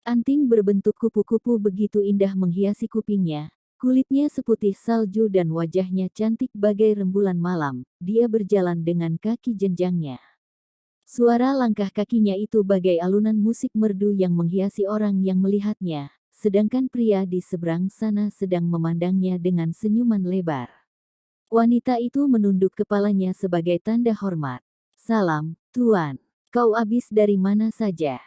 Anting berbentuk kupu-kupu begitu indah menghiasi kupingnya, kulitnya seputih salju dan wajahnya cantik bagai rembulan malam. Dia berjalan dengan kaki jenjangnya. Suara langkah kakinya itu bagai alunan musik merdu yang menghiasi orang yang melihatnya, sedangkan pria di seberang sana sedang memandangnya dengan senyuman lebar. Wanita itu menunduk kepalanya sebagai tanda hormat. "Salam, Tuan. Kau habis dari mana saja?"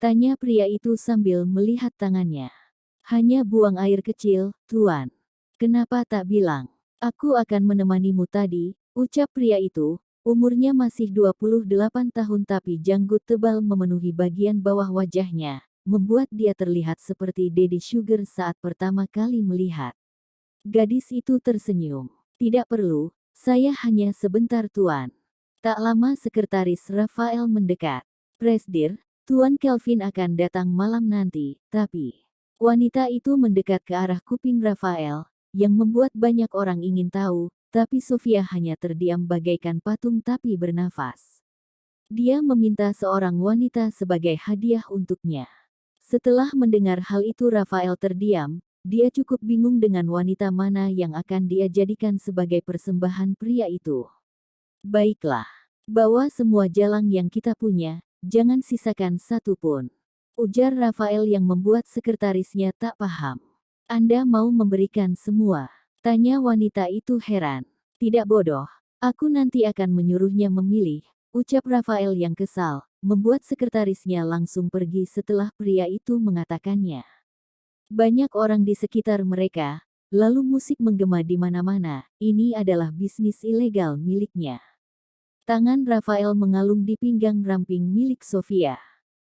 tanya pria itu sambil melihat tangannya. "Hanya buang air kecil, Tuan." "Kenapa tak bilang? Aku akan menemanimu tadi," ucap pria itu. Umurnya masih 28 tahun tapi janggut tebal memenuhi bagian bawah wajahnya, membuat dia terlihat seperti Daddy Sugar saat pertama kali melihat. Gadis itu tersenyum. "Tidak perlu, saya hanya sebentar Tuan." Tak lama sekretaris Rafael mendekat. "Presdir, Tuan Kelvin akan datang malam nanti, tapi..." Wanita itu mendekat ke arah kuping Rafael, yang membuat banyak orang ingin tahu, tapi Sofia hanya terdiam bagaikan patung tapi bernafas. Dia meminta seorang wanita sebagai hadiah untuknya. Setelah mendengar hal itu Rafael terdiam, dia cukup bingung dengan wanita mana yang akan dia jadikan sebagai persembahan pria itu. "Baiklah, bawa semua jalang yang kita punya, jangan sisakan satu pun," ujar Rafael yang membuat sekretarisnya tak paham. "Anda mau memberikan semua?" tanya wanita itu heran. "Tidak bodoh, aku nanti akan menyuruhnya memilih," ucap Rafael yang kesal, membuat sekretarisnya langsung pergi setelah pria itu mengatakannya. Banyak orang di sekitar mereka, lalu musik menggema di mana-mana. Ini adalah bisnis ilegal miliknya. Tangan Rafael mengalung di pinggang ramping milik Sofia.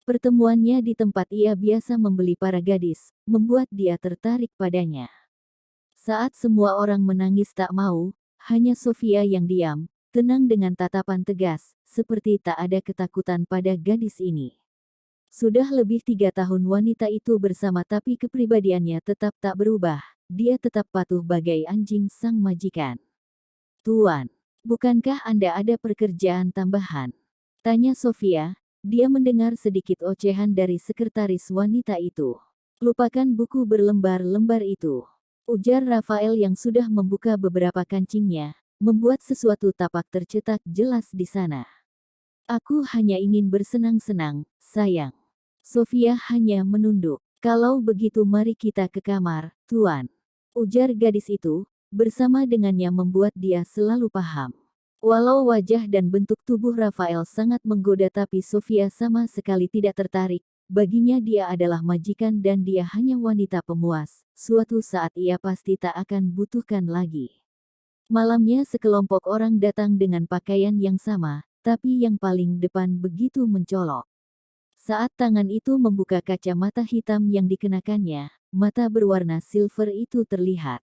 Pertemuannya di tempat ia biasa membeli para gadis, membuat dia tertarik padanya. Saat semua orang menangis tak mau, hanya Sofia yang diam, tenang dengan tatapan tegas, seperti tak ada ketakutan pada gadis ini. Sudah lebih 3 tahun wanita itu bersama tapi kepribadiannya tetap tak berubah, dia tetap patuh bagai anjing sang majikan. "Tuan, bukankah Anda ada pekerjaan tambahan?" tanya Sofia. Dia mendengar sedikit ocehan dari sekretaris wanita itu. "Lupakan buku berlembar-lembar itu," ujar Rafael yang sudah membuka beberapa kancingnya, membuat sesuatu tapak tercetak jelas di sana. "Aku hanya ingin bersenang-senang, sayang." Sofia hanya menunduk. "Kalau begitu mari kita ke kamar, Tuan," ujar gadis itu, bersama dengannya membuat dia selalu paham. Walau wajah dan bentuk tubuh Rafael sangat menggoda tapi Sofia sama sekali tidak tertarik. Baginya dia adalah majikan dan dia hanya wanita pemuas. Suatu saat ia pasti tak akan butuhkan lagi. Malamnya sekelompok orang datang dengan pakaian yang sama, tapi yang paling depan begitu mencolok. Saat tangan itu membuka kacamata hitam yang dikenakannya, mata berwarna silver itu terlihat.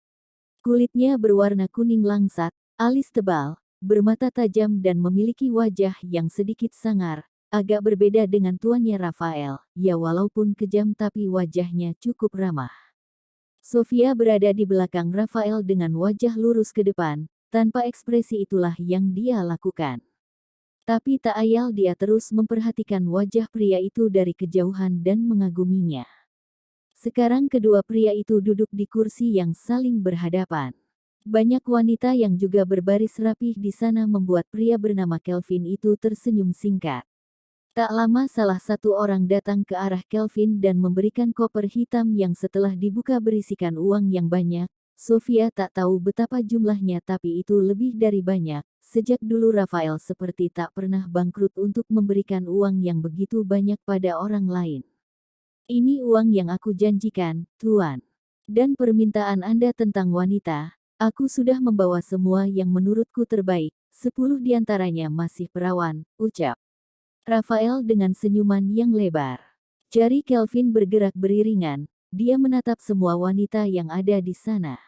Kulitnya berwarna kuning langsat, alis tebal, bermata tajam dan memiliki wajah yang sedikit sangar, agak berbeda dengan tuannya Rafael, ya walaupun kejam tapi wajahnya cukup ramah. Sofia berada di belakang Rafael dengan wajah lurus ke depan, tanpa ekspresi itulah yang dia lakukan. Tapi tak ayal dia terus memperhatikan wajah pria itu dari kejauhan dan mengaguminya. Sekarang kedua pria itu duduk di kursi yang saling berhadapan. Banyak wanita yang juga berbaris rapih di sana membuat pria bernama Kelvin itu tersenyum singkat. Tak lama salah satu orang datang ke arah Kelvin dan memberikan koper hitam yang setelah dibuka berisikan uang yang banyak. Sofia tak tahu betapa jumlahnya tapi itu lebih dari banyak. Sejak dulu Rafael seperti tak pernah bangkrut untuk memberikan uang yang begitu banyak pada orang lain. "Ini uang yang aku janjikan, Tuan. Dan permintaan Anda tentang wanita, aku sudah membawa semua yang menurutku terbaik, 10 diantaranya masih perawan," ucap Rafael dengan senyuman yang lebar. Jari Kelvin bergerak beriringan, dia menatap semua wanita yang ada di sana.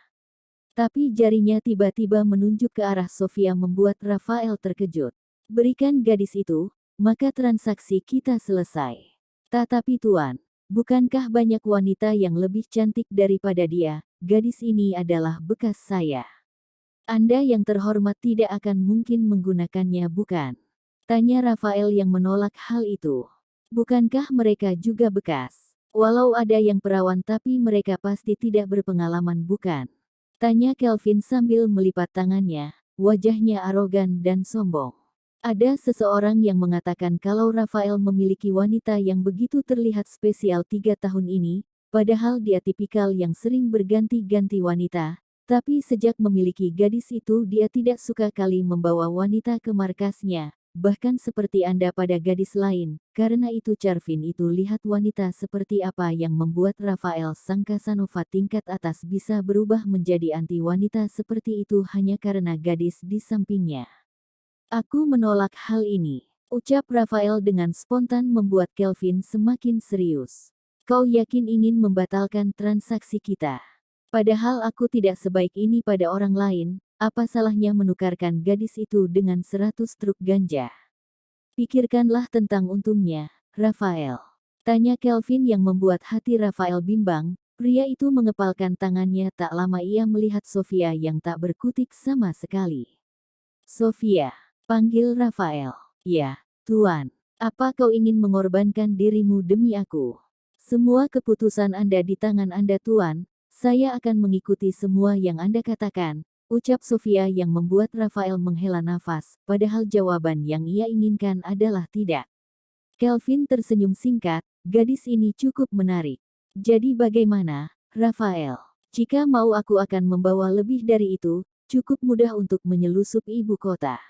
Tapi jarinya tiba-tiba menunjuk ke arah Sofia membuat Rafael terkejut. "Berikan gadis itu, maka transaksi kita selesai." "Tetapi Tuan, bukankah banyak wanita yang lebih cantik daripada dia? Gadis ini adalah bekas saya. Anda yang terhormat tidak akan mungkin menggunakannya bukan?" tanya Rafael yang menolak hal itu. "Bukankah mereka juga bekas?" Walau ada yang perawan tapi mereka pasti tidak berpengalaman bukan? Tanya Kelvin sambil melipat tangannya, wajahnya arogan dan sombong. Ada seseorang yang mengatakan kalau Rafael memiliki wanita yang begitu terlihat spesial 3 tahun ini, padahal dia tipikal yang sering berganti-ganti wanita. Tapi sejak memiliki gadis itu dia tidak suka kali membawa wanita ke markasnya, bahkan seperti Anda pada gadis lain. Karena itu Charvin itu lihat wanita seperti apa yang membuat Rafael sang Casanova tingkat atas bisa berubah menjadi anti wanita seperti itu hanya karena gadis di sampingnya. Aku menolak hal ini, ucap Rafael dengan spontan membuat Kelvin semakin serius. Kau yakin ingin membatalkan transaksi kita? Padahal aku tidak sebaik ini pada orang lain, apa salahnya menukarkan gadis itu dengan 100 truk ganja? Pikirkanlah tentang untungnya, Rafael. Tanya Kelvin yang membuat hati Rafael bimbang. Pria itu mengepalkan tangannya tak lama ia melihat Sofia yang tak berkutik sama sekali. Sofia, panggil Rafael. Ya, Tuan. Apa kau ingin mengorbankan dirimu demi aku? Semua keputusan Anda di tangan Anda Tuan. Saya akan mengikuti semua yang Anda katakan, ucap Sofia yang membuat Rafael menghela nafas, padahal jawaban yang ia inginkan adalah tidak. Kelvin tersenyum singkat, gadis ini cukup menarik. Jadi bagaimana, Rafael? Jika mau aku akan membawa lebih dari itu, cukup mudah untuk menyelusup ibu kota.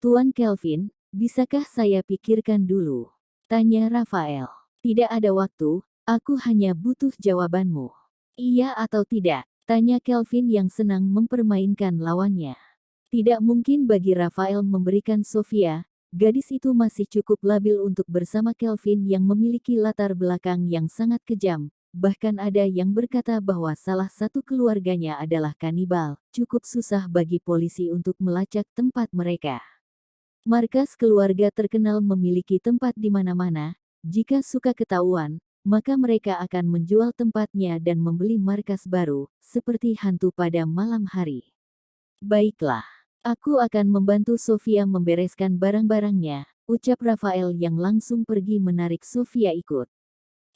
Tuan Kelvin, bisakah saya pikirkan dulu? Tanya Rafael. Tidak ada waktu, aku hanya butuh jawabanmu. Iya atau tidak? Tanya Kelvin yang senang mempermainkan lawannya. Tidak mungkin bagi Rafael memberikan Sofia, gadis itu masih cukup labil untuk bersama Kelvin yang memiliki latar belakang yang sangat kejam. Bahkan ada yang berkata bahwa salah satu keluarganya adalah kanibal, cukup susah bagi polisi untuk melacak tempat mereka. Markas keluarga terkenal memiliki tempat di mana-mana, jika suka ketahuan, maka mereka akan menjual tempatnya dan membeli markas baru, seperti hantu pada malam hari. Baiklah, aku akan membantu Sofia membereskan barang-barangnya, ucap Rafael yang langsung pergi menarik Sofia ikut.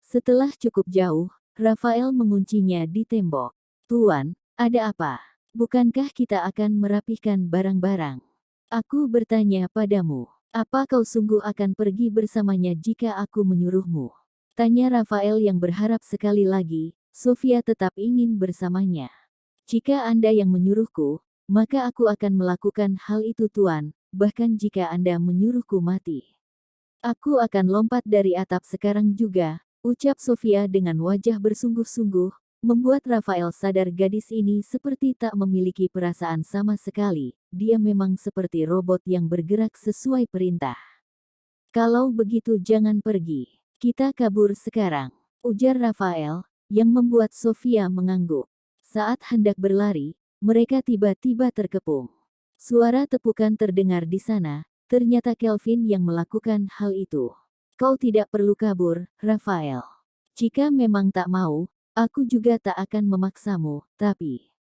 Setelah cukup jauh, Rafael menguncinya di tembok. Tuan, ada apa? Bukankah kita akan merapihkan barang-barang? Aku bertanya padamu, apa kau sungguh akan pergi bersamanya jika aku menyuruhmu? Tanya Rafael yang berharap sekali lagi, Sofia tetap ingin bersamanya. Jika Anda yang menyuruhku, maka aku akan melakukan hal itu Tuan, bahkan jika Anda menyuruhku mati. Aku akan lompat dari atap sekarang juga, ucap Sofia dengan wajah bersungguh-sungguh, membuat Rafael sadar gadis ini seperti tak memiliki perasaan sama sekali, dia memang seperti robot yang bergerak sesuai perintah. Kalau begitu jangan pergi. Kita kabur sekarang, ujar Rafael, yang membuat Sofia mengangguk. Saat hendak berlari, mereka tiba-tiba terkepung. Suara tepukan terdengar di sana, ternyata Kelvin yang melakukan hal itu. Kau tidak perlu kabur, Rafael. Jika memang tak mau, aku juga tak akan memaksamu, tapi...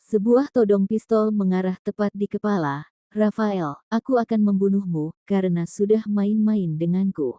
Sebuah todong pistol mengarah tepat di kepala. Rafael, aku akan membunuhmu, karena sudah main-main denganku.